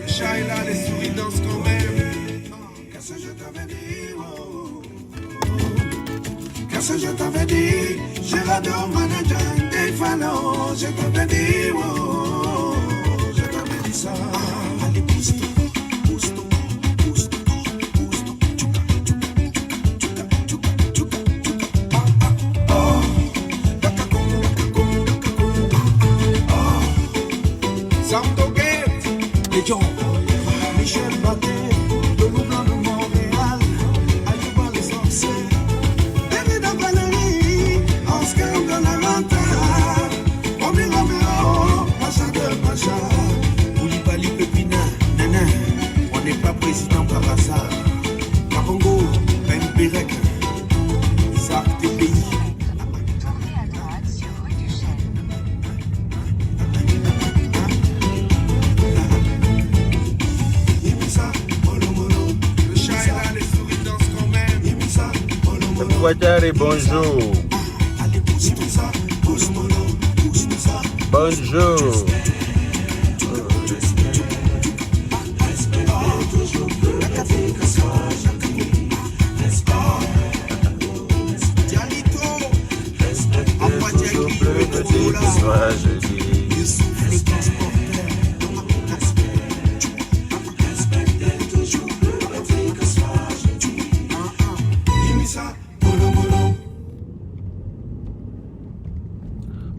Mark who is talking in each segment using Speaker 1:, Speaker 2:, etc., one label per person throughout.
Speaker 1: Shaila, les souris dansent quand même. Qu'est-ce que je t'avais dit, oh. Qu'est-ce que je t'avais dit? J'ai regardé au manager des fans, je t'avais dit, oh. Je t'avais dit ça. Allez, pousse-toi, pousse-toi, pousse-toi, pousse-toi. Yo, Michel Baté, de Louvain de Montréal, Ayuba les Sorciers, David Valérie, Oscar de la Renta, Romy Romero, Pacha de Pacha, Koulibaly Pépina, Nana, on n'est pas président par hasard, Kabongo, Ben Pérec, Isaac TPI.
Speaker 2: Ouattara, bonjour. Bonjour.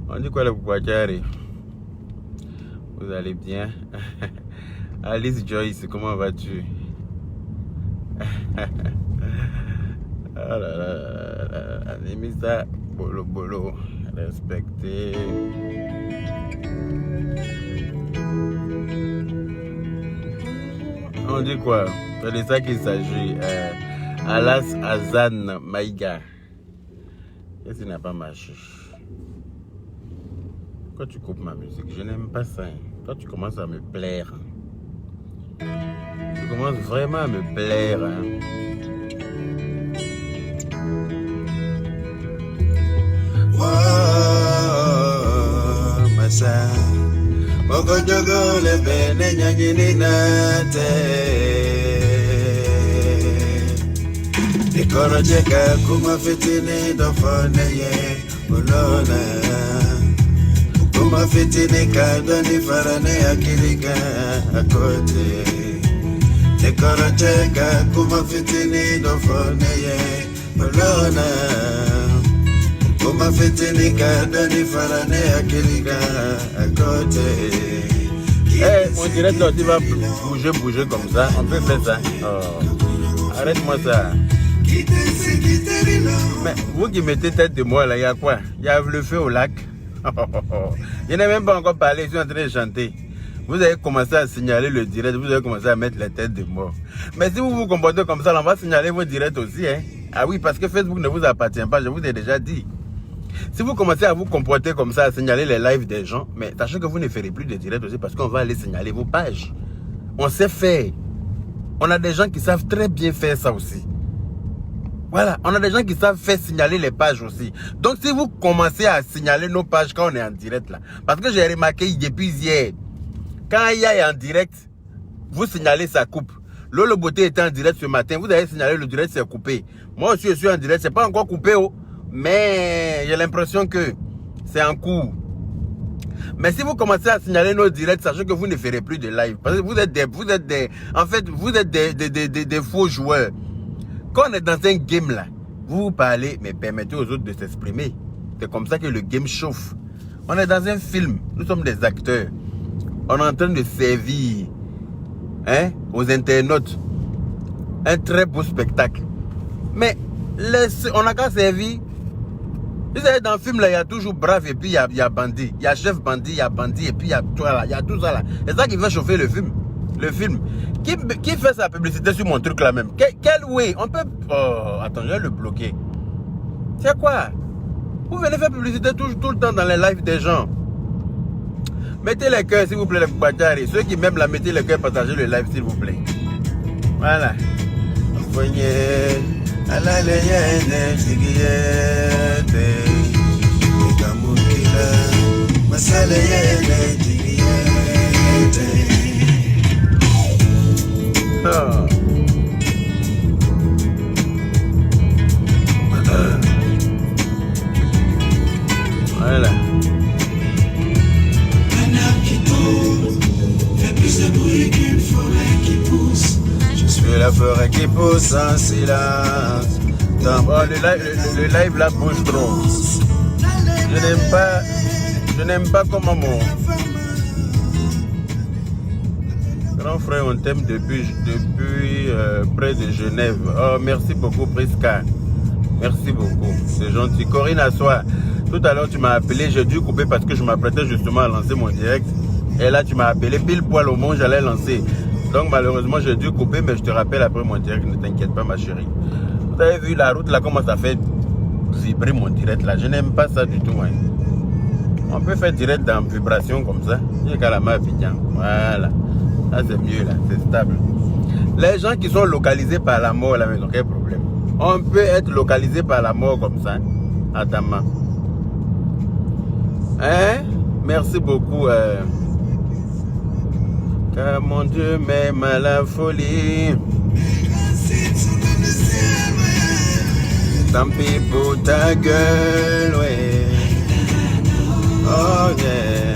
Speaker 2: On dit quoi le Ouattara? Vous allez bien? Alice Joyce, comment vas-tu? Ah là là, Nimisa, bolo bolo, respecté. On dit quoi? C'est de ça qu'il s'agit. Alas Azan Maïga. Qu'est-ce qui n'a pas marché? Quand tu coupes ma musique, je n'aime pas ça. Toi, tu commences à me plaire. Tu commences vraiment à me plaire. Oh, massa. Mogo jogo le bene nyanyini nate. Ikoro jeka kuma fitini dofone ye ulona. Kuma fitini kadoni farane akilika akote. Ikoro jeka kuma fitini dofone ye ulona. Kuma fitini kadoni farane akilika akote. Eh, on dirait que tu vas bouger comme ça. On peut faire ça. Oh. Arrête-moi ça. Mais vous qui mettez tête de moi là, il y a quoi? Il y a le feu au lac. Je n'ai même pas encore parlé, je suis en train de chanter. Vous avez commencé à signaler le direct, vous avez commencé à mettre la tête de mort. Mais si vous vous comportez comme ça, on va signaler vos directs aussi. Hein? Ah oui, parce que Facebook ne vous appartient pas, je vous ai déjà dit. Si vous commencez à vous comporter comme ça, à signaler les lives des gens, mais sachez que vous ne ferez plus de directs aussi parce qu'on va aller signaler vos pages. On sait faire. On a des gens qui savent très bien faire ça aussi. Voilà, on a des gens qui savent faire signaler les pages aussi. Donc si vous commencez à signaler nos pages quand on est en direct là, parce que j'ai remarqué depuis hier, quand il y a en direct, vous signalez ça coupe. Lolo Beauté était en direct ce matin, vous avez signalé le direct c'est coupé. Moi aussi je suis en direct, c'est pas encore coupé, oh, mais j'ai l'impression que c'est en cours. Mais si vous commencez à signaler nos directs, sachez que vous ne ferez plus de live. Parce que vous êtes des faux joueurs. Quand on est dans un game là, vous parlez, mais permettez aux autres de s'exprimer. C'est comme ça que le game chauffe. On est dans un film, nous sommes des acteurs. On est en train de servir aux internautes un très beau spectacle. Mais on n'a qu'à servir. Vous savez, dans le film là, il y a toujours brave et puis il y a bandit. Il y a chef bandit, il y a bandit et puis il y a tout là. Il y a tout ça là. C'est ça qui fait chauffer le film. Le film. Qui fait sa publicité sur mon truc là même? Quel way? On peut... Oh, attends, je vais le bloquer. C'est quoi? Vous venez faire publicité tout le temps dans les lives des gens. Mettez les cœurs s'il vous plaît, les Ouattara. Ceux qui m'aiment là, mettez les cœurs, partagez le live s'il vous plaît. Voilà. Voilà.
Speaker 1: Un arbre qui tombe fait plus de bruit qu'une forêt qui pousse. Je suis
Speaker 2: la forêt qui pousse en silence. Oh, le live là bouge trop. Je n'aime pas comment mon grand frère on t'aime depuis près de Genève. Oh, merci beaucoup Prisca. Merci beaucoup, c'est gentil. Corinne Assois, tout à l'heure tu m'as appelé, j'ai dû couper parce que je m'apprêtais justement à lancer mon direct. Et là tu m'as appelé pile poil au moment où j'allais lancer. Donc malheureusement j'ai dû couper, mais je te rappelle après mon direct, ne t'inquiète pas ma chérie. Vous avez vu la route là, comment ça fait vibrer mon direct là. Je n'aime pas ça du tout. Hein. On peut faire direct dans vibration comme ça. J'ai qu'à la main bien. Voilà. Là c'est mieux là, c'est stable. Les gens qui sont localisés par la mort là, mais quel problème. On peut être localisé par la mort comme ça, à ta main. Hein? Merci beaucoup. Car mon Dieu m'aime à la folie. Tant pis pour ta gueule, ouais. Oh yeah.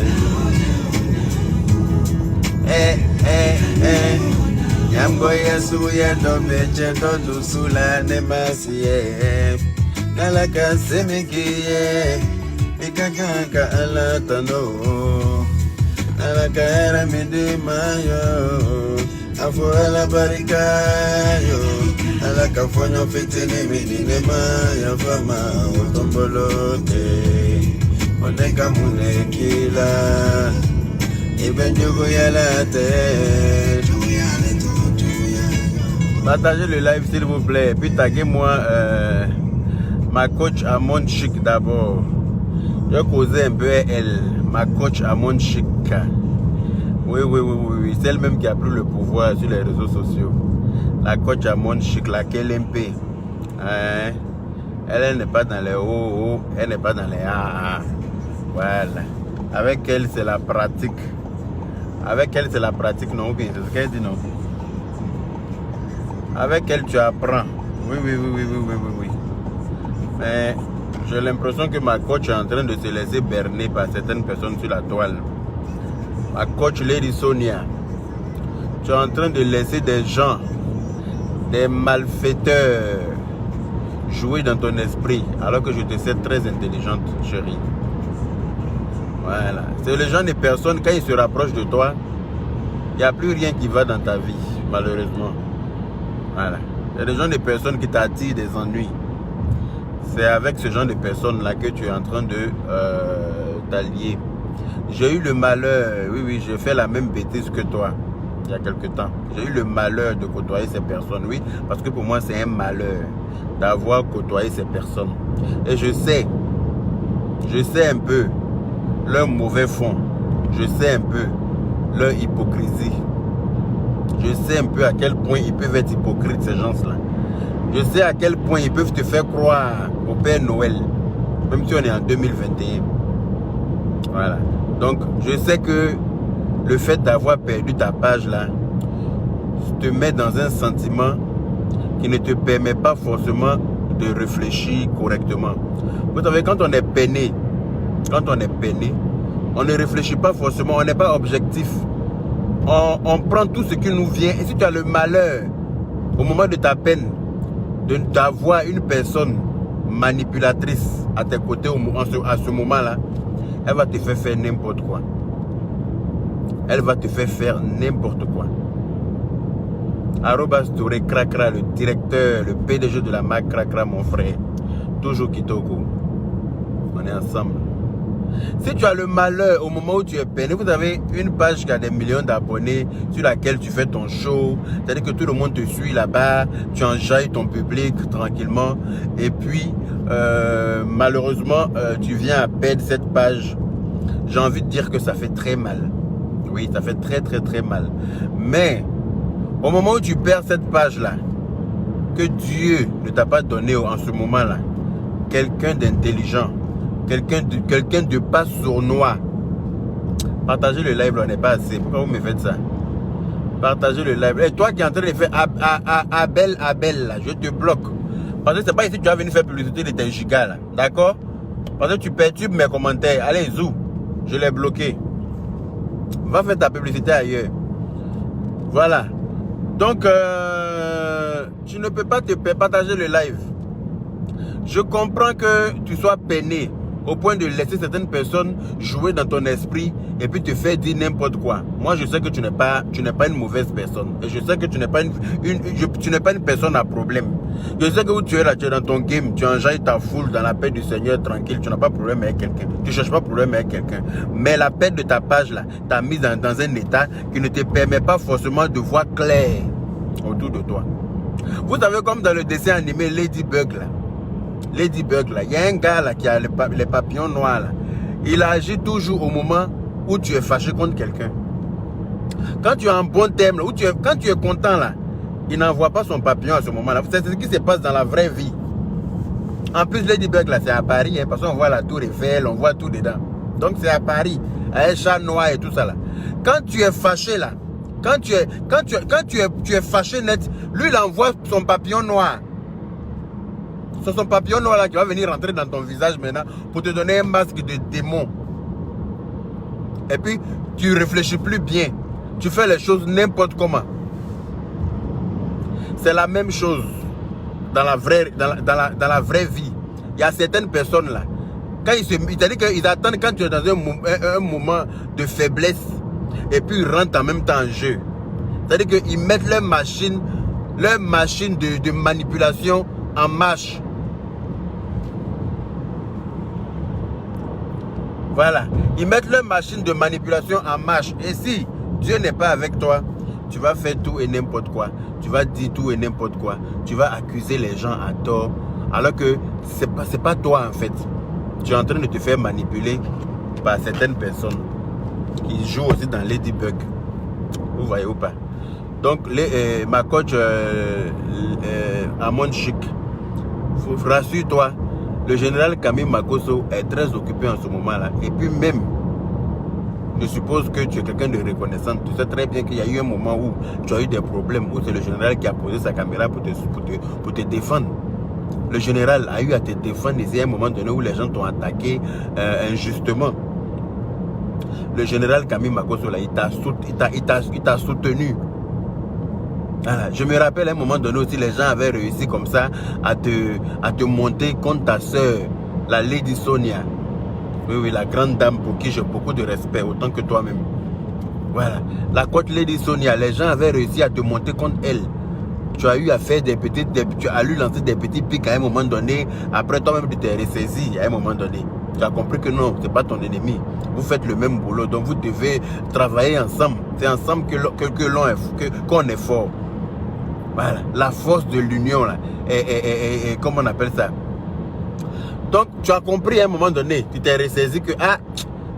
Speaker 2: Yamgoya suya do beche do dusula ne masiye. Nalaka semikiye. Ikakaka ala tano. Nalaka era midi mayo. Afuela barikayo. Nalaka fonyo fitini midine maya fama utombolote. Oneka munekila. Ibenjugo yalate. Partagez le live s'il vous plaît. Puis taguez-moi ma coach à Monde Chic d'abord. Je causais un peu elle, ma coach à Monde Chic. Oui. C'est elle-même qui a pris le pouvoir sur les réseaux sociaux. La coach à Monde Chic, la KLMP. Hein? Elle n'est pas dans les hauts, elle n'est pas dans les AA. Voilà. Avec elle, c'est la pratique. Avec elle, c'est la pratique, non? C'est ce qu'elle dit, non? Avec elle, tu apprends. Oui. Mais j'ai l'impression que ma coach est en train de se laisser berner par certaines personnes sur la toile. Ma coach Lady Sonia, tu es en train de laisser des gens, des malfaiteurs, jouer dans ton esprit, alors que je te sais très intelligente, chérie. Voilà. C'est le genre de personnes, quand ils se rapprochent de toi, il n'y a plus rien qui va dans ta vie, malheureusement. Voilà. C'est le genre de personnes qui t'attirent des ennuis. C'est avec ce genre de personnes-là que tu es en train de t'allier. J'ai eu le malheur, oui, j'ai fait la même bêtise que toi, il y a quelque temps. J'ai eu le malheur de côtoyer ces personnes, oui, parce que pour moi, c'est un malheur d'avoir côtoyé ces personnes. Et je sais un peu leur mauvais fond. Je sais un peu leur hypocrisie. Je sais un peu à quel point ils peuvent être hypocrites, ces gens-là. Je sais à quel point ils peuvent te faire croire au Père Noël, même si on est en 2021. Voilà. Donc, je sais que le fait d'avoir perdu ta page là, te met dans un sentiment qui ne te permet pas forcément de réfléchir correctement. Vous savez, quand on est peiné, on ne réfléchit pas forcément, on n'est pas objectif. On prend tout ce qui nous vient. Et si tu as le malheur, au moment de ta peine, d'avoir une personne manipulatrice à tes côtés à ce moment-là, elle va te faire n'importe quoi. Elle va te faire n'importe quoi. Arobas Touré Krakra, le directeur, le PDG de la marque Krakra, mon frère. Toujours Kitoko. On est ensemble. Si tu as le malheur au moment où tu es peiné, vous avez une page qui a des millions d'abonnés sur laquelle tu fais ton show. C'est-à-dire que tout le monde te suit là-bas. Tu enjailles ton public tranquillement. Et puis, malheureusement, tu viens à perdre cette page. J'ai envie de dire que ça fait très mal. Oui, ça fait très mal. Mais, au moment où tu perds cette page-là, que Dieu ne t'a pas donné en ce moment-là, quelqu'un d'intelligent, quelqu'un de pas sournois. Partagez le live, là, on n'est pas assez. Pourquoi vous me faites ça? Partagez le live. Et toi qui es en train de faire Abel, là, je te bloque. Parce que c'est pas ici que tu vas venir faire publicité de tes gigas, là. D'accord? Parce que tu perturbes mes commentaires. Allez, zou. Je l'ai bloqué. Va faire ta publicité ailleurs. Voilà. Donc, tu ne peux pas te partager le live. Je comprends que tu sois peiné au point de laisser certaines personnes jouer dans ton esprit et puis te faire dire n'importe quoi. Moi, je sais que tu n'es pas une mauvaise personne. Et je sais que tu n'es pas une personne à problème. Je sais que où tu es là, tu es dans ton game, tu enjailles ta foule dans la paix du Seigneur tranquille, tu n'as pas de problème avec quelqu'un. Tu ne cherches pas de problème avec quelqu'un. Mais la paix de ta page là t'a mis dans un état qui ne te permet pas forcément de voir clair autour de toi. Vous savez, comme dans le dessin animé Ladybug là. Ladybug là, il y a un gars là qui a les papillons noirs là. Il agit toujours au moment où tu es fâché contre quelqu'un. Quand tu as un bon thème là, quand tu es content là, il n'envoie pas son papillon à ce moment là. C'est ce qui se passe dans la vraie vie. En plus Ladybug là, c'est à Paris, hein, parce qu'on voit la tour Eiffel, on voit tout dedans. Donc c'est à Paris, un chat noir et tout ça là. Quand tu es fâché là, quand tu es fâché net, lui il envoie son papillon noir. C'est son papillon noir là qui va venir rentrer dans ton visage maintenant pour te donner un masque de démon. Et puis, tu réfléchis plus bien. Tu fais les choses n'importe comment. C'est la même chose dans la vraie vie. Il y a certaines personnes là, quand c'est-à-dire qu'ils attendent quand tu es dans un moment de faiblesse et puis ils rentrent en même temps en jeu. C'est-à-dire qu'ils mettent leur machine de manipulation en marche. Voilà. Ils mettent leur machine de manipulation en marche. Et si Dieu n'est pas avec toi, tu vas faire tout et n'importe quoi. Tu vas dire tout et n'importe quoi. Tu vas accuser les gens à tort. Alors que c'est pas toi en fait. Tu es en train de te faire manipuler par certaines personnes qui jouent aussi dans Ladybug. Vous voyez ou pas? Donc ma coach Amon Chic, rassure-toi. Le général Camille Makosso est très occupé en ce moment-là. Et puis même, je suppose que tu es quelqu'un de reconnaissant. Tu sais très bien qu'il y a eu un moment où tu as eu des problèmes, où c'est le général qui a posé sa caméra pour te défendre. Le général a eu à te défendre ici à un moment donné où les gens t'ont attaqué injustement. Le général Camille Makosso, là, il t'a soutenu. Voilà. Je me rappelle à un moment donné aussi, les gens avaient réussi comme ça à te monter contre ta soeur, la Lady Sonia. Oui, la grande dame pour qui j'ai beaucoup de respect, autant que toi-même. Voilà. La coach Lady Sonia, les gens avaient réussi à te monter contre elle. Tu as eu à faire tu as lui lancer des petits pics à un moment donné. Après toi-même, tu t'es ressaisi à un moment donné. Tu as compris que non, ce n'est pas ton ennemi. Vous faites le même boulot, donc vous devez travailler ensemble. C'est ensemble qu'on est fort. Voilà, la force de l'union là, et comment on appelle ça? Donc tu as compris à un moment donné, tu t'es ressaisi que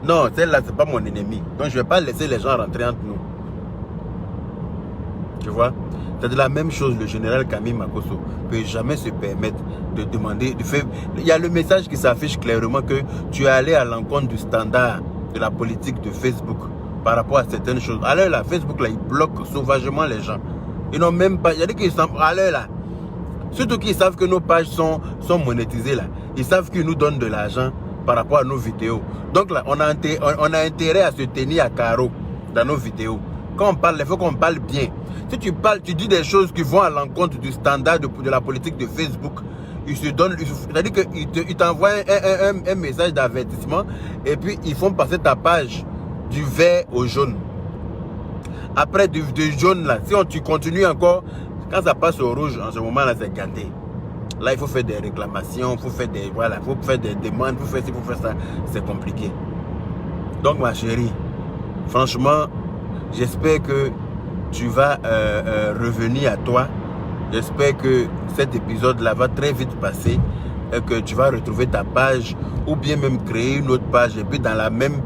Speaker 2: non, celle-là c'est pas mon ennemi. Donc je vais pas laisser les gens rentrer entre nous. Tu vois? C'est de la même chose. Le général Camille Makosso ne peut jamais se permettre de demander, de faire. Il y a le message qui s'affiche clairement que tu es allé à l'encontre du standard de la politique de Facebook par rapport à certaines choses. Alors là, Facebook là, il bloque sauvagement les gens. Ils n'ont même pas. Il y a des qui sont à l'heure là. Surtout qu'ils savent que nos pages sont monétisées là. Ils savent qu'ils nous donnent de l'argent par rapport à nos vidéos. Donc là, on a intérêt à se tenir à carreau dans nos vidéos. Quand on parle, il faut qu'on parle bien. Si tu parles, tu dis des choses qui vont à l'encontre du standard de la politique de Facebook. Ils se donnent, c'est-à-dire qu'ils t'envoient un message d'avertissement et puis ils font passer ta page du vert au jaune. Après du jaune là, si tu continues encore, quand ça passe au rouge, en ce moment là, c'est gâté. Là, il faut faire des réclamations, il faut faire des demandes, il faut faire ci, il faut faire ça. C'est compliqué. Donc ma chérie, franchement, j'espère que tu vas revenir à toi. J'espère que cet épisode-là va très vite passer et que tu vas retrouver ta page ou bien même créer une autre page et puis dans la même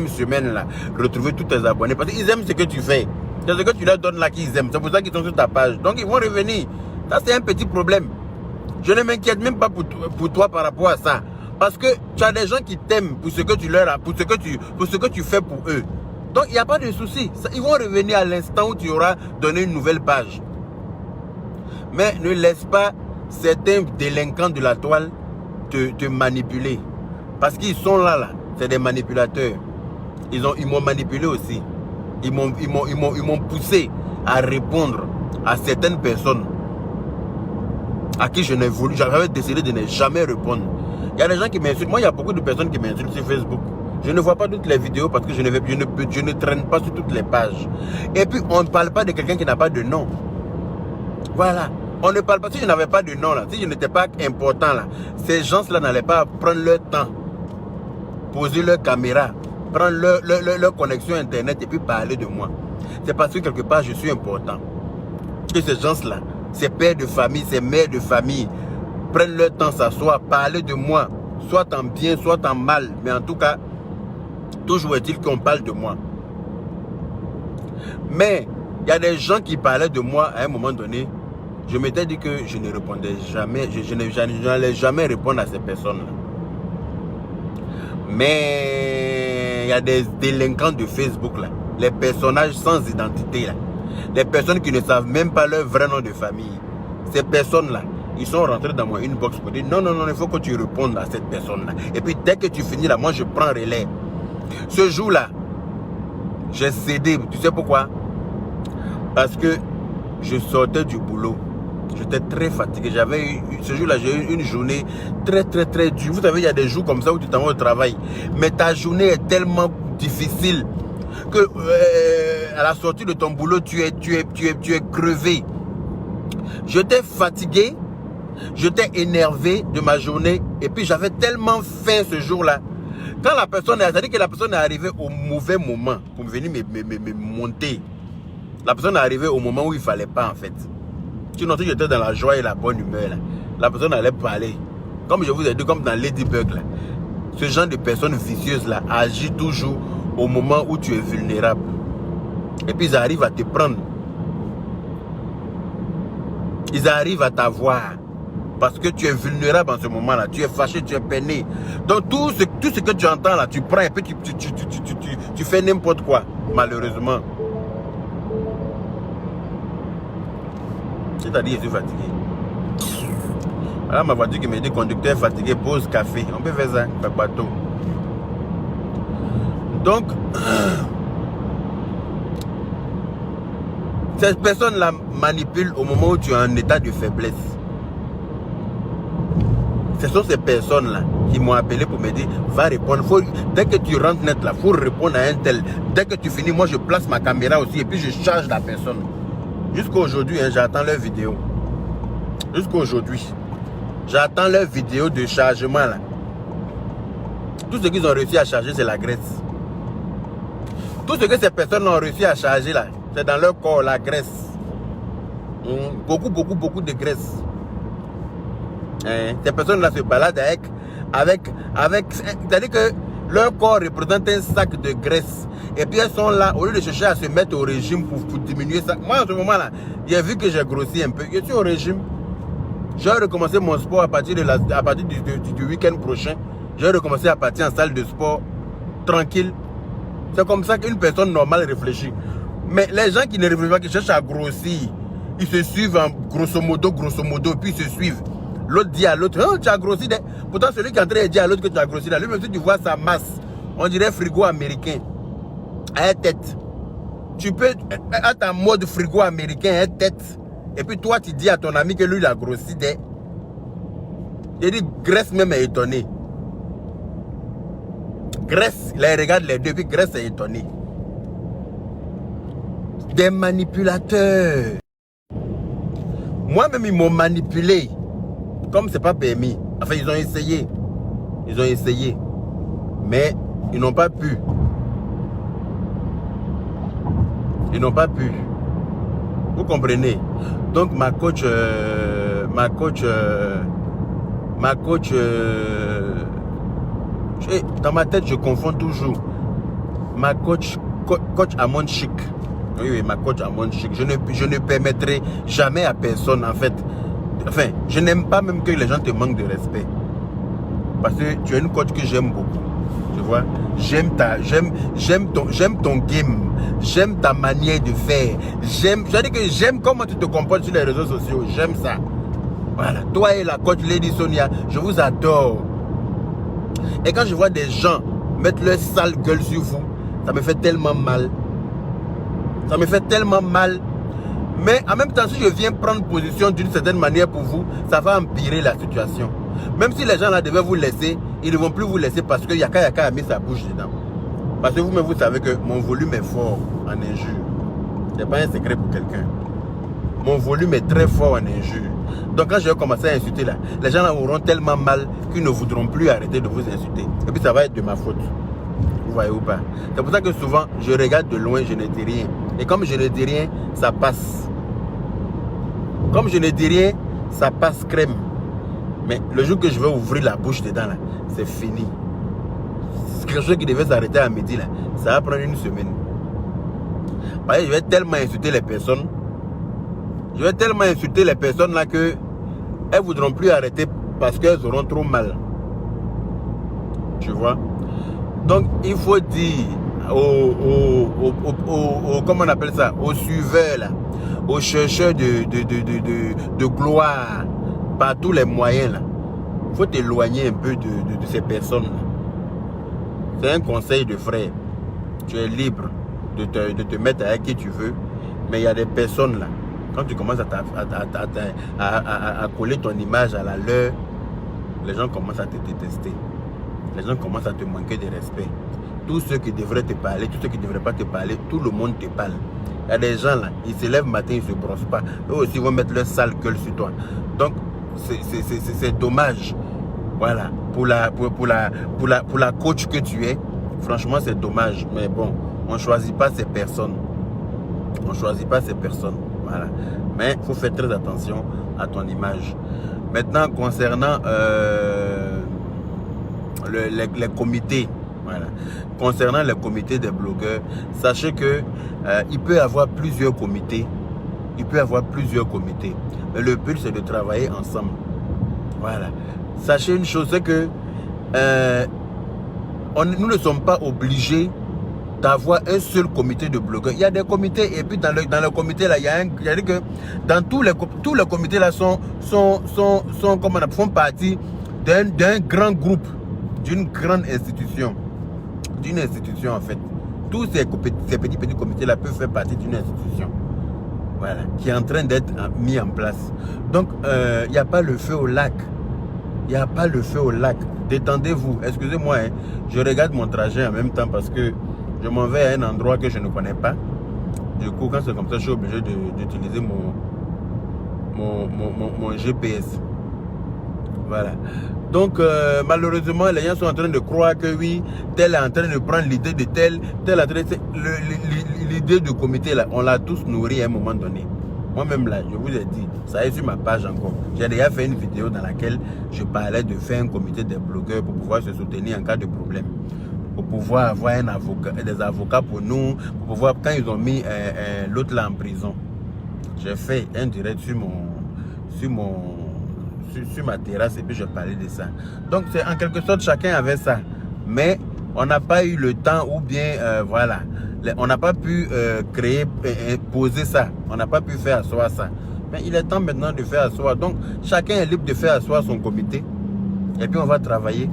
Speaker 2: semaine là, retrouver tous tes abonnés parce qu'ils aiment ce que tu fais. C'est ce que tu leur donnes là qu'ils aiment. C'est pour ça qu'ils sont sur ta page. Donc ils vont revenir. Ça c'est un petit problème. Je ne m'inquiète même pas pour toi par rapport à ça. Parce que tu as des gens qui t'aiment pour ce que tu leur as, pour ce que tu fais pour eux. Donc il n'y a pas de souci. Ils vont revenir à l'instant où tu auras donné une nouvelle page. Mais ne laisse pas certains délinquants de la toile te manipuler. Parce qu'ils sont là. C'est des manipulateurs. Ils m'ont manipulé aussi. Ils m'ont poussé à répondre à certaines personnes à qui j'avais décidé de ne jamais répondre. Il y a des gens qui m'insultent. Moi, il y a beaucoup de personnes qui m'insultent sur Facebook. Je ne vois pas toutes les vidéos parce que je ne traîne pas sur toutes les pages. Et puis, on ne parle pas de quelqu'un qui n'a pas de nom. Voilà. On ne parle pas. Si je n'avais pas de nom, là, si je n'étais pas important, là, ces gens-là n'allaient pas prendre leur temps, poser leur caméra, prendre leur connexion Internet et puis parler de moi. C'est parce que quelque part, je suis important. Que ces gens-là, ces pères de famille, ces mères de famille, prennent leur temps, s'asseoir, parler de moi, soit en bien, soit en mal. Mais en tout cas, toujours est-il qu'on parle de moi. Mais il y a des gens qui parlaient de moi à un moment donné. Je m'étais dit que je ne répondais jamais, je n'allais jamais répondre à ces personnes-là. Mais il y a des délinquants de Facebook là, les personnages sans identité là, les personnes qui ne savent même pas leur vrai nom de famille. Ces personnes-là, ils sont rentrés dans mon inbox pour dire non, il faut que tu répondes à cette personne-là. Et puis dès que tu finis là, moi je prends relais. Ce jour-là, j'ai cédé. Tu sais pourquoi? Parce que je sortais du boulot. J'étais très fatigué. Ce jour-là, j'ai eu une journée très dure. Vous savez, il y a des jours comme ça où tu t'en vas au travail. Mais ta journée est tellement difficile que à la sortie de ton boulot, tu es crevé. J'étais fatigué. J'étais énervé de ma journée. Et puis, j'avais tellement faim ce jour-là. Quand la personne, c'est-à-dire que la personne est arrivée au mauvais moment pour venir me monter. La personne est arrivée au moment où il ne fallait pas, en fait. Sinon, si j'étais dans la joie et la bonne humeur, là, la personne allait parler. Comme je vous ai dit, comme dans Ladybug, là, ce genre de personnes vicieuses là, agit toujours au moment où tu es vulnérable. Et puis, ils arrivent à te prendre. Ils arrivent à t'avoir. Parce que tu es vulnérable en ce moment-là. Tu es fâché, tu es peiné. Donc, tout ce que tu entends là, tu prends et puis tu fais n'importe quoi, malheureusement. C'est-à-dire, je suis fatigué. Voilà ma voiture qui me dit conducteur fatigué, pause café. On peut faire ça, pas bateau. Donc, cette personne-là manipule au moment où tu es en état de faiblesse. Ce sont ces personnes-là qui m'ont appelé pour me dire, va répondre. Dès que tu rentres net là, il faut répondre à un tel. Dès que tu finis, moi je place ma caméra aussi et puis je charge la personne. Jusqu'à aujourd'hui, hein, j'attends leur vidéo. Jusqu'à aujourd'hui. J'attends leur vidéo de chargement là. Tout ce qu'ils ont réussi à charger, c'est la graisse. Tout ce que ces personnes ont réussi à charger là, c'est dans leur corps, la graisse. Beaucoup de graisse. Ces personnes-là se baladent avec c'est-à-dire que leur corps représente un sac de graisse. Et puis elles sont là, au lieu de chercher à se mettre au régime pour diminuer ça. Moi, en ce moment-là, j'ai vu que j'ai grossi un peu. Je suis au régime. Je vais recommencer mon sport à partir du week-end prochain. Je vais recommencer à partir en salle de sport, tranquille. C'est comme ça qu'une personne normale réfléchit. Mais les gens qui ne réfléchissent pas, qui cherchent à grossir, ils se suivent en grosso modo, puis ils se suivent. L'autre dit à l'autre, oh, tu as grossi. Pourtant, celui qui est en train de dire à l'autre que tu as grossi, là, lui, même si tu vois sa masse, on dirait frigo américain, à la tête. Tu peux être en mode frigo américain, à la tête. Et puis toi, tu dis à ton ami que lui, il a grossi. Il dit, Grèce même est étonné. Grèce, là, il regarde les deux, puis Grèce est étonné. Des manipulateurs. Moi-même, ils m'ont manipulé. Comme c'est pas permis. Enfin, ils ont essayé. Ils ont essayé. Mais ils n'ont pas pu. Ils n'ont pas pu. Vous comprenez? Donc ma coach, dans ma tête je confonds toujours. Ma coach Amon Chic. Oui, ma coach Amon Chic. Je ne permettrai jamais à personne en fait. Enfin, je n'aime pas même que les gens te manquent de respect. Parce que tu es une coach que j'aime beaucoup. Tu vois, j'aime ton game. J'aime ta manière de faire. C'est-à-dire que j'aime comment tu te comportes sur les réseaux sociaux. J'aime ça. Voilà. Toi et la coach Lady Sonia, je vous adore. Et quand je vois des gens mettre leur sale gueule sur vous, ça me fait tellement mal. Ça me fait tellement mal. Mais en même temps, si je viens prendre position d'une certaine manière pour vous, ça va empirer la situation. Même si les gens là devaient vous laisser, ils ne vont plus vous laisser parce que Yaka a mis sa bouche dedans. Parce que vous-même, vous savez que mon volume est fort en injure. Ce n'est pas un secret pour quelqu'un. Mon volume est très fort en injure. Donc quand je vais commencer à insulter là, les gens là auront tellement mal qu'ils ne voudront plus arrêter de vous insulter. Et puis ça va être de ma faute. Vous voyez ou pas? C'est pour ça que souvent, je regarde de loin, je ne dis rien. Et comme je ne dis rien, ça passe. Comme je ne dis rien, ça passe crème. Mais le jour que je vais ouvrir la bouche dedans là, c'est fini. C'est quelque chose qui devait s'arrêter à midi là. Ça va prendre une semaine. Parce que je vais tellement insulter les personnes. Je vais tellement insulter les personnes là que elles ne voudront plus arrêter parce qu'elles auront trop mal. Tu vois? Donc il faut dire comment on appelle ça, aux suiveurs là, aux chercheurs de gloire par tous les moyens là. Il faut t'éloigner un peu de ces personnes là. C'est un conseil de frère. Tu es libre de te mettre avec qui tu veux, mais il y a des personnes là. Quand tu commences à coller ton image à la leur, les gens commencent à te détester. Les gens commencent à te manquer de respect. Tous ceux qui devraient te parler, tous ceux qui ne devraient pas te parler, tout le monde te parle. Il y a des gens là, ils se lèvent le matin, ils ne se brossent pas. Eux aussi vont mettre leur sale gueule sur toi. Donc, c'est dommage. Voilà. Pour la coach que tu es, franchement, c'est dommage. Mais bon, on ne choisit pas ces personnes. On ne choisit pas ces personnes. Voilà. Mais il faut faire très attention à ton image. Maintenant, concernant les comités, voilà. Concernant les comités des blogueurs, sachez que il peut y avoir plusieurs comités. Il peut y avoir plusieurs comités. Mais le but, c'est de travailler ensemble. Voilà. Sachez une chose, c'est que nous ne sommes pas obligés d'avoir un seul comité de blogueurs. Il y a des comités, et puis dans le comité là, il y a que dans tous les comités là font partie d'un grand groupe, d'une grande institution. D'une institution en fait. Tous ces petits comités là peuvent faire partie d'une institution. Voilà, qui est en train d'être mis en place. Donc, il n'y a pas le feu au lac. Il n'y a pas le feu au lac. Détendez-vous. Excusez-moi, hein, je regarde mon trajet en même temps parce que je m'en vais à un endroit que je ne connais pas. Du coup, quand c'est comme ça, je suis obligé d'utiliser mon GPS. Voilà. Donc, malheureusement, les gens sont en train de croire que oui, tel est en train de prendre l'idée de tel l'idée du comité, là, on l'a tous nourri à un moment donné. Moi-même, là, je vous ai dit, ça est sur ma page encore. J'ai déjà fait une vidéo dans laquelle je parlais de faire un comité des blogueurs pour pouvoir se soutenir en cas de problème. Pour pouvoir avoir des avocats pour nous, pour pouvoir, quand ils ont mis l'autre là en prison. J'ai fait un direct sur ma terrasse et puis je parlais de ça. Donc c'est en quelque sorte chacun avait ça, mais on n'a pas eu le temps ou bien voilà, on n'a pas pu créer, poser ça, on n'a pas pu faire asseoir ça. Mais il est temps maintenant de faire asseoir. Donc chacun est libre de faire asseoir son comité et puis on va travailler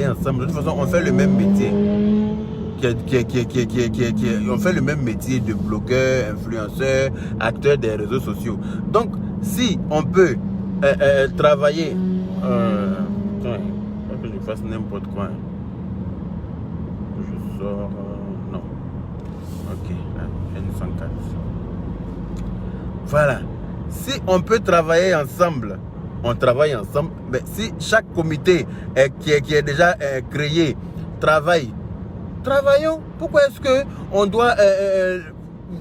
Speaker 2: ensemble. De toute façon on fait le même métier. On fait le même métier de blogueur, influenceur, acteur des réseaux sociaux. Donc si on peut travailler, pas que je fasse n'importe quoi. Je sors, non. Ok, là, N104. Voilà. Si on peut travailler ensemble, on travaille ensemble. Mais si chaque comité qui est déjà créé travaille, travaillons. Pourquoi est-ce que on doit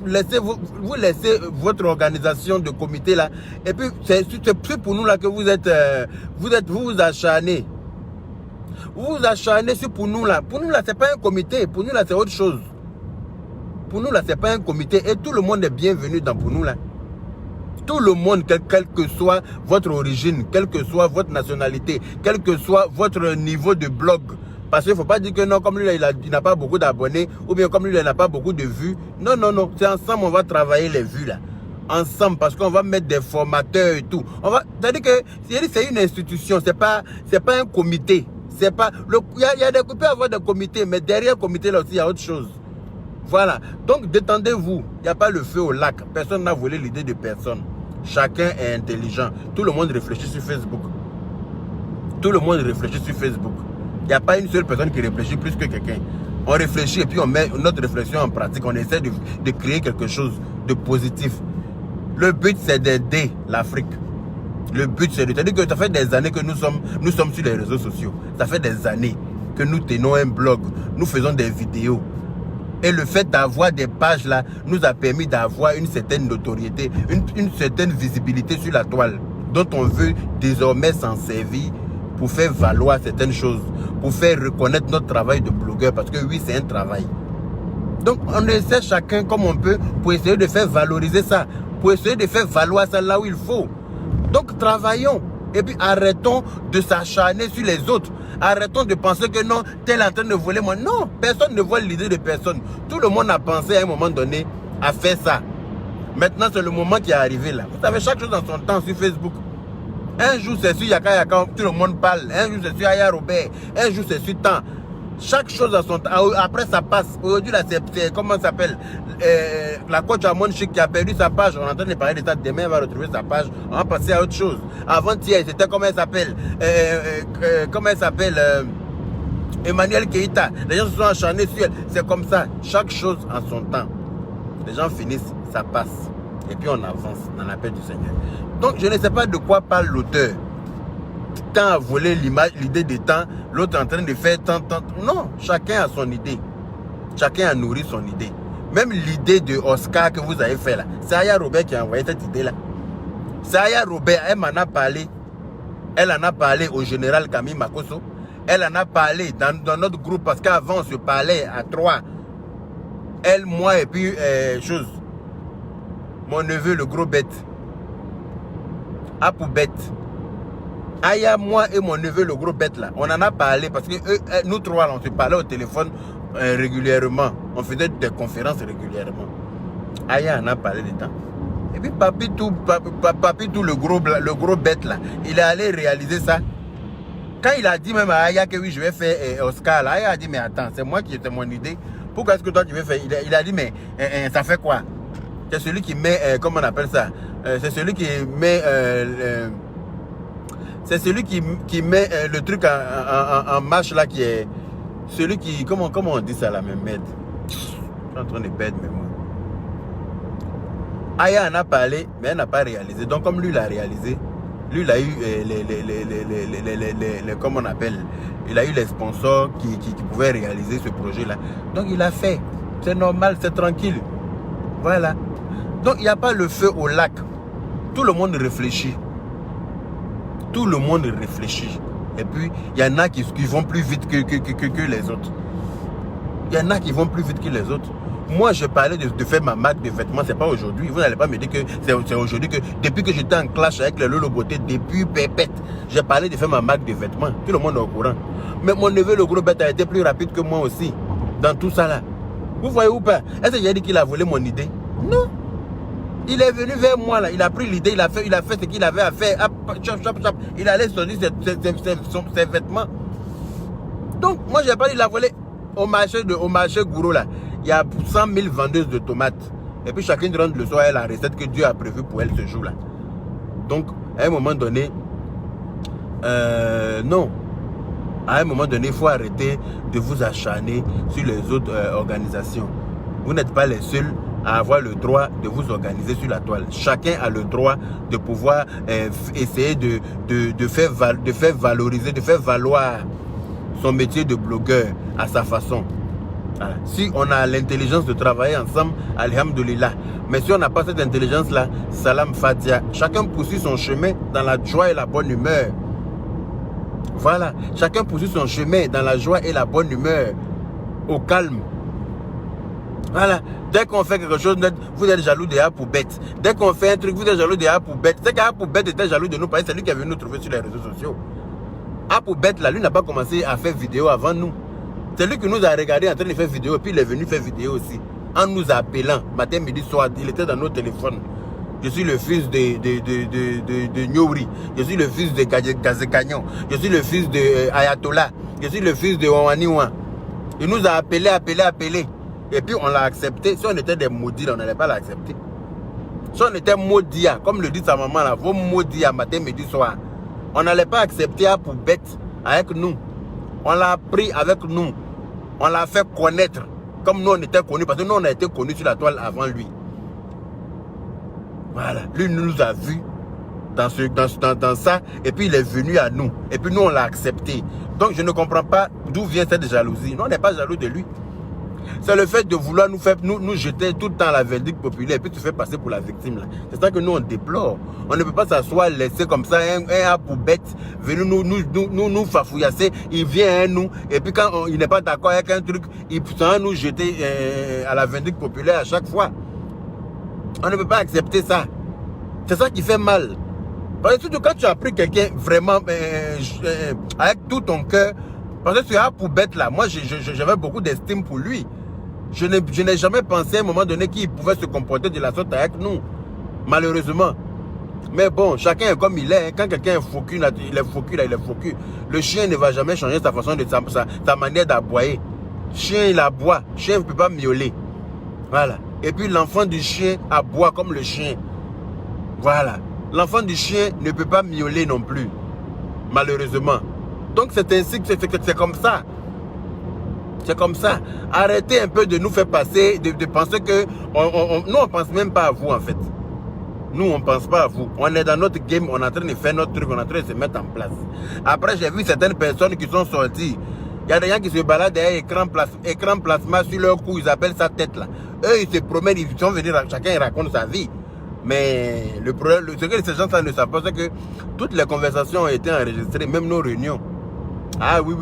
Speaker 2: vous laissez votre organisation de comité là, et puis c'est pour nous là que vous vous acharnez. Vous vous acharnez sur pour nous là. Pour nous là, c'est pas un comité. Pour nous là, c'est autre chose. Pour nous là, c'est pas un comité. Et tout le monde est bienvenu dans pour nous là. Tout le monde, quelle que soit votre origine, quelle que soit votre nationalité, quel que soit votre niveau de blog. Parce qu'il ne faut pas dire que non, comme lui, il n'a pas beaucoup d'abonnés, ou bien comme lui, il n'a pas beaucoup de vues. Non, non, non. C'est ensemble, on va travailler les vues là. ensemble parce qu'on va mettre des formateurs et tout. C'est-à-dire que c'est une institution, c'est pas un comité. C'est pas il peut y avoir des comités, mais derrière le comité là aussi il y a autre chose. Voilà. Donc détendez-vous. Il n'y a pas le feu au lac. Personne n'a volé l'idée de personne. Chacun est intelligent. Tout le monde réfléchit sur Facebook. Tout le monde réfléchit sur Facebook. Il n'y a pas une seule personne qui réfléchit plus que quelqu'un. On réfléchit et puis on met notre réflexion en pratique. On essaie de créer quelque chose de positif. Le but, c'est d'aider l'Afrique. Le but, c'est de... C'est-à-dire que ça fait des années que nous sommes sur les réseaux sociaux. Ça fait des années que nous tenons un blog. Nous faisons des vidéos. Et le fait d'avoir des pages là nous a permis d'avoir une certaine notoriété, une certaine visibilité sur la toile, dont on veut désormais s'en servir pour faire valoir certaines choses, pour faire reconnaître notre travail de blogueur, parce que oui, c'est un travail. Donc on essaie chacun comme on peut pour essayer de faire valoriser ça, pour essayer de faire valoir ça là où il faut. Donc travaillons et puis arrêtons de s'acharner sur les autres. Arrêtons de penser que non, tel est en train de voler moi. Non, personne ne vole l'idée de personne. Tout le monde a pensé à un moment donné à faire ça. Maintenant, c'est le moment qui est arrivé là. Vous savez, chaque chose dans son temps sur Facebook. Un jour, c'est sur Yaka Yaka, tout le monde parle. Un jour, c'est sur Aya Robert. Un jour, c'est sur Temps. Chaque chose dans son temps. Après, ça passe. Aujourd'hui, là, c'est comment ça s'appelle la coach Amon Chic qui a perdu sa page. On est en train de parler de ça. Demain, elle va retrouver sa page. On va passer à autre chose. Avant-hier, c'était comment elle s'appelle Emmanuel Keïta. Les gens se sont acharnés sur elle. C'est comme ça. Chaque chose en son temps. Les gens finissent, ça passe. Et puis on avance dans la paix du Seigneur. Donc je ne sais pas de quoi parle l'auteur. Tant a volé l'idée de Temps, l'autre en train de faire tant. Non, chacun a son idée. Chacun a nourri son idée. Même l'idée de Oscar que vous avez fait là, c'est Aya Robert qui a envoyé cette idée là. C'est Aya Robert, elle m'en a parlé. Elle en a parlé au général Camille Makosso. Elle en a parlé dans notre groupe parce qu'avant on se parlait à 3. Elle, moi et puis mon neveu le gros bête. Apou bête. Aya, moi et mon neveu le gros bête là. On en a parlé parce que nous trois là, on se parlait au téléphone régulièrement. On faisait des conférences régulièrement. Aya en a parlé de temps. Et puis Papitou le gros bête là, il est allé réaliser ça. Quand il a dit même à Aya que oui je vais faire Oscar là, Aya a dit mais attends, c'est moi qui étais mon idée. Pourquoi est-ce que toi tu veux faire? Il a dit mais ça fait quoi? C'est celui qui met, comment on appelle ça? C'est celui qui met c'est celui qui met le truc en marche là, qui est celui qui, comment on dit ça là, même merde. Je suis en train de perdre mes mots. Aya en a parlé, mais elle n'a pas réalisé. Donc comme lui l'a réalisé, lui il a eu comment on appelle, il a eu les sponsors qui pouvaient réaliser ce projet là. Donc il a fait. C'est normal, c'est tranquille. Voilà. Donc il n'y a pas le feu au lac. Tout le monde réfléchit. Tout le monde réfléchit. Et puis, il y en a qui vont plus vite que les autres. Il y en a qui vont plus vite que les autres. Moi, je parlais de faire ma marque de vêtements. C'est pas aujourd'hui. Vous n'allez pas me dire que c'est aujourd'hui que depuis que j'étais en clash avec le Lolo Beauté, depuis Pépette, j'ai parlé de faire ma marque de vêtements. Tout le monde est au courant. Mais mon neveu, le gros bête, a été plus rapide que moi aussi. Dans tout ça là. Vous voyez ou pas? Est-ce que j'ai dit qu'il a volé mon idée? Non. Il est venu vers moi là, il a pris l'idée, il a fait ce qu'il avait à faire. Il allait sortir ses vêtements. Donc moi j'ai pas dit il a volé au marché Gourou là. Il y a 100 000 vendeuses de tomates. Et puis chacune rentre le soir, elle a la recette que Dieu a prévue pour elle ce jour là. Donc à un moment donné, non. À un moment donné, il faut arrêter de vous acharner sur les autres organisations. Vous n'êtes pas les seuls à avoir le droit de vous organiser sur la toile. Chacun a le droit de pouvoir essayer de faire valoriser, de faire valoir son métier de blogueur à sa façon. Voilà. Si on a l'intelligence de travailler ensemble, alhamdoulilah. Mais si on n'a pas cette intelligence-là, salam fatia. Chacun poursuit son chemin dans la joie et la bonne humeur. Voilà. Chacun poursuit son chemin dans la joie et la bonne humeur. Au calme. Voilà. Dès qu'on fait quelque chose, vous êtes jaloux de A pour bête. Dès qu'on fait un truc, vous êtes jaloux de A pour bête. C'est qu'A pour bête était jaloux de nous, parce que c'est lui qui est venu nous trouver sur les réseaux sociaux. A pour bête, là, lui n'a pas commencé à faire vidéo avant nous. C'est lui qui nous a regardé en train de faire vidéo, et puis il est venu faire vidéo aussi. En nous appelant, matin, midi, soir, il était dans nos téléphones. Je suis le fils de Nyori. Je suis le fils de Gazekagnon. Je suis le fils de Ayatollah. Je suis le fils de Ouaniwa. Il nous a appelé. Et puis on l'a accepté. Si on était des maudits, on n'allait pas l'accepter. Si on était maudits, comme le dit sa maman, là, vos maudits à matin, midi, soir, on n'allait pas accepter pour bête avec nous. On l'a pris avec nous. On l'a fait connaître. Comme nous, on était connus. Parce que nous, on a été connus sur la toile avant lui. Voilà. Lui nous a vus dans ça. Et puis, il est venu à nous. Et puis, nous, on l'a accepté. Donc, je ne comprends pas d'où vient cette jalousie. Nous, on n'est pas jaloux de lui. C'est le fait de vouloir nous jeter tout le temps à la verdict populaire. Et puis, tu fais passer pour la victime. C'est ça que nous, on déplore. On ne peut pas s'asseoir, laisser comme ça un pour bête venir nous fafouillasser. Il vient à nous. Et puis, quand il n'est pas d'accord avec un truc, il peut nous jeter à la verdict populaire à chaque fois. On ne peut pas accepter ça. C'est ça qui fait mal. Parce que surtout quand tu as pris quelqu'un vraiment avec tout ton cœur, parce que tu as pour bête là, moi j'avais beaucoup d'estime pour lui. Je n'ai jamais pensé à un moment donné qu'il pouvait se comporter de la sorte avec nous. Malheureusement. Mais bon, chacun est comme il est. Quand quelqu'un est focus, il est focus. Le chien ne va jamais changer sa façon de sa manière d'aboyer. Chien, il aboie. Chien ne peut pas miauler. Voilà. Et puis l'enfant du chien aboie comme le chien. Voilà. L'enfant du chien ne peut pas miauler non plus. Malheureusement. Donc c'est ainsi que c'est comme ça. C'est comme ça. Arrêtez un peu de nous faire passer, de penser que... nous, on ne pense même pas à vous en fait. Nous, on ne pense pas à vous. On est dans notre game, on est en train de faire notre truc, on est en train de se mettre en place. Après, j'ai vu certaines personnes qui sont sorties. Il y a des gens qui se baladent derrière écran plasma sur leur cou, ils appellent ça tête là. Eux, ils se promènent, ils sont venus, chacun raconte sa vie. Mais le problème, ce que ces gens-là ne savent pas, c'est que toutes les conversations ont été enregistrées, même nos réunions. Ah oui.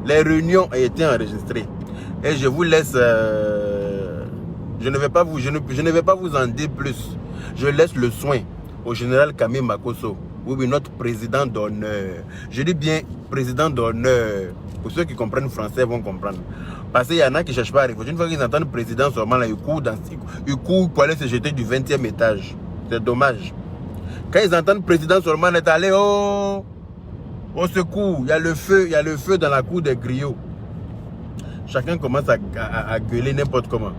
Speaker 2: Les réunions ont été enregistrées. Et je vous laisse... je ne vais pas vous en dire plus. Je laisse le soin au général Camille Makosso. Oui, notre président d'honneur. Je dis bien président d'honneur. Pour ceux qui comprennent français vont comprendre. Parce qu'il y en a qui ne cherchent pas à réfléchir. Une fois qu'ils entendent président seulement, là, ils courent pour aller se jeter du 20e étage. C'est dommage. Quand ils entendent président seulement, on est allé au secours. Il y a le feu dans la cour des griots. Chacun commence à gueuler n'importe comment.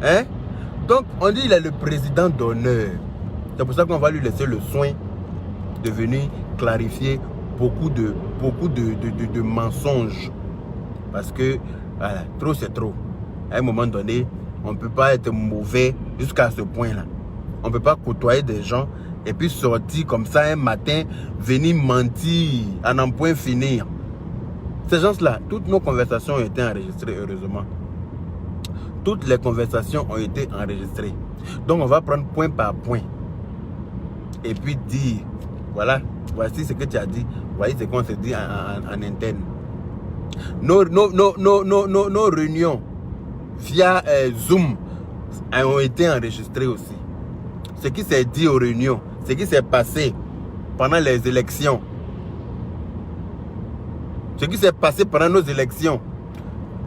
Speaker 2: Hein? Donc, on dit qu'il est le président d'honneur. C'est pour ça qu'on va lui laisser le soin de venir clarifier beaucoup de mensonges. Parce que, voilà, trop c'est trop. À un moment donné, on ne peut pas être mauvais jusqu'à ce point-là. On ne peut pas côtoyer des gens et puis sortir comme ça un matin, venir mentir, à n'en point finir. Ces gens-là, toutes nos conversations ont été enregistrées, heureusement. Toutes les conversations ont été enregistrées. Donc, on va prendre point par point. Et puis dire, voilà, voici ce que tu as dit. Voici ce qu'on s'est dit en interne. Nos réunions via Zoom ont été enregistrées aussi. Ce qui s'est dit aux réunions, ce qui s'est passé pendant les élections. Ce qui s'est passé pendant nos élections,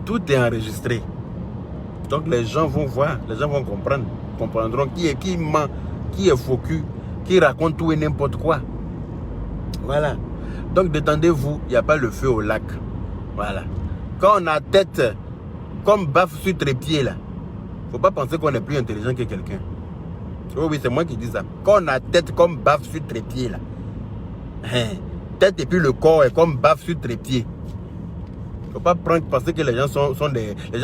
Speaker 2: tout est enregistré. Donc les gens vont voir, les gens vont comprendront qui ment, qui est focus, qui raconte tout et n'importe quoi. Voilà. Donc détendez-vous, il n'y a pas le feu au lac. Voilà. Quand on a tête comme baffe sur trépied là, il ne faut pas penser qu'on est plus intelligent que quelqu'un. Oh oui, c'est moi qui dis ça. Quand on a tête comme baffe sur trépied là, tête et puis le corps est comme baffe sur trépied. Il ne faut pas penser que les gens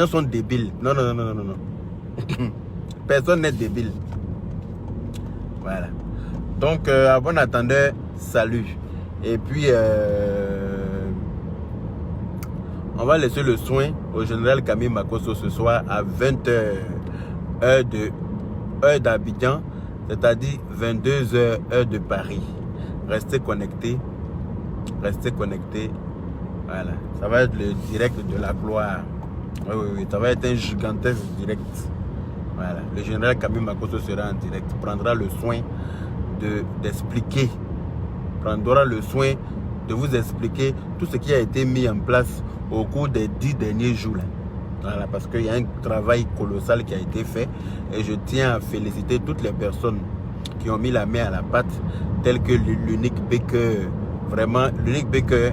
Speaker 2: sont débiles. Non. Personne n'est débile. Voilà. Donc, à bon attendeur, salut. Et puis, on va laisser le soin au général Camille Makosso ce soir à 20h, heure d'Abidjan, c'est-à-dire 22h, heure de Paris. Restez connectés. Voilà. Ça va être le direct de la gloire. Oui. Ça va être un gigantesque direct. Voilà. Le général Camille Makosso sera en direct. Prendra le soin d'expliquer. Prendra le soin de vous expliquer tout ce qui a été mis en place au cours des 10 derniers jours. Là. Voilà, parce qu'il y a un travail colossal qui a été fait et je tiens à féliciter toutes les personnes qui ont mis la main à la pâte, telles que l'unique Baker. Vraiment, l'unique Baker,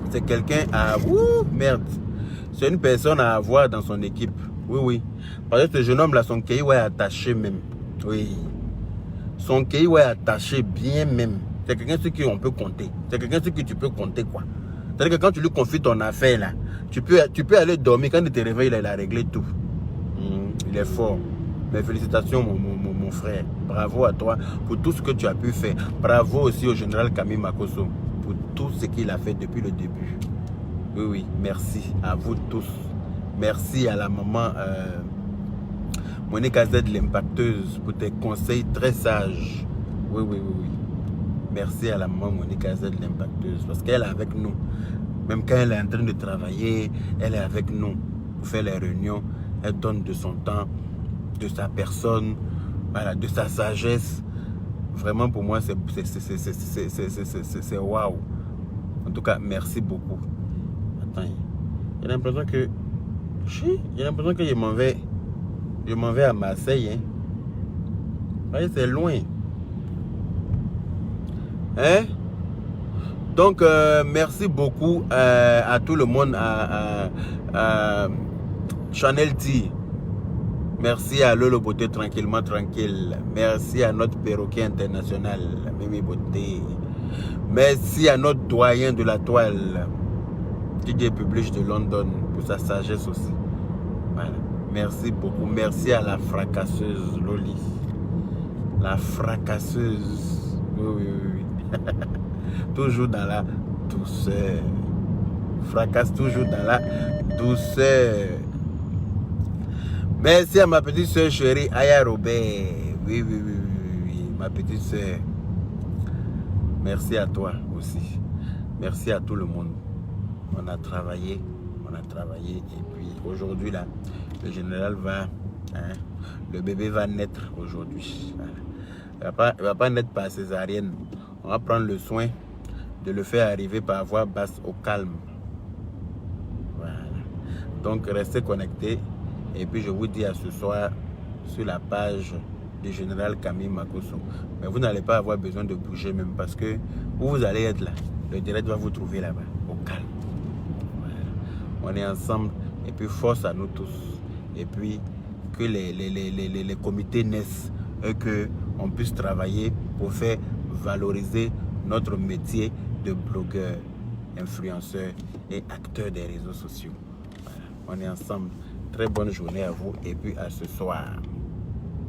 Speaker 2: c'est quelqu'un à... Ouh, merde. C'est une personne à avoir dans son équipe. Oui, oui. Parce que ce jeune homme-là, son cahier est attaché même. Oui. Son cahier est attaché bien même. C'est quelqu'un sur qui on peut compter. C'est quelqu'un sur qui tu peux compter, quoi. C'est-à-dire que quand tu lui confies ton affaire, là, tu peux aller dormir. Quand il te réveille, là, il a réglé tout. Il est fort. Mes félicitations, mon frère. Bravo à toi pour tout ce que tu as pu faire. Bravo aussi au général Camille Makosso pour tout ce qu'il a fait depuis le début. Oui, oui, merci à vous tous. Merci à la maman Monique Azed, l'impacteuse, pour tes conseils très sages. Oui, oui, oui, oui. Merci à la maman Monique Azed, l'impacteuse, parce qu'elle est avec nous. Même quand elle est en train de travailler, elle est avec nous pour faire les réunions. Elle donne de son temps, de sa personne, voilà, de sa sagesse. Vraiment, pour moi, c'est waouh. En tout cas, merci beaucoup. Attends, j'ai l'impression que... J'ai l'impression que je m'en vais à Marseille. Hein. Vous voyez, c'est loin. Hein? Donc, merci beaucoup à tout le monde, à Chanel T. Merci à Lolo Beauté Tranquillement Tranquille. Merci à notre perroquet international, Mimi Beauté. Merci à notre doyen de la toile, DJ Publish de London, pour sa sagesse aussi. Voilà. Merci beaucoup. Merci à la fracasseuse Loli. La fracasseuse. Oui, oui, oui. Toujours dans la douceur. Fracasse toujours dans la douceur. Merci à ma petite soeur chérie Aya Robert. Oui, oui, oui, oui, oui, ma petite soeur. Merci à toi aussi. Merci à tout le monde. On a travaillé. Et puis aujourd'hui, là, le général va... Hein, le bébé va naître aujourd'hui. Il ne va pas naître par césarienne. On va prendre le soin de le faire arriver par voie basse au calme. Voilà. Donc, restez connectés. Et puis, je vous dis à ce soir sur la page du général Camille Makosso. Mais vous n'allez pas avoir besoin de bouger même parce que où vous allez être là, le direct va vous trouver là-bas, au calme. Voilà. On est ensemble. Et puis, force à nous tous. Et puis, que les comités naissent et qu'on puisse travailler pour faire valoriser notre métier de blogueur, influenceur et acteur des réseaux sociaux. Voilà. On est ensemble. Très bonne journée à vous et puis à ce soir.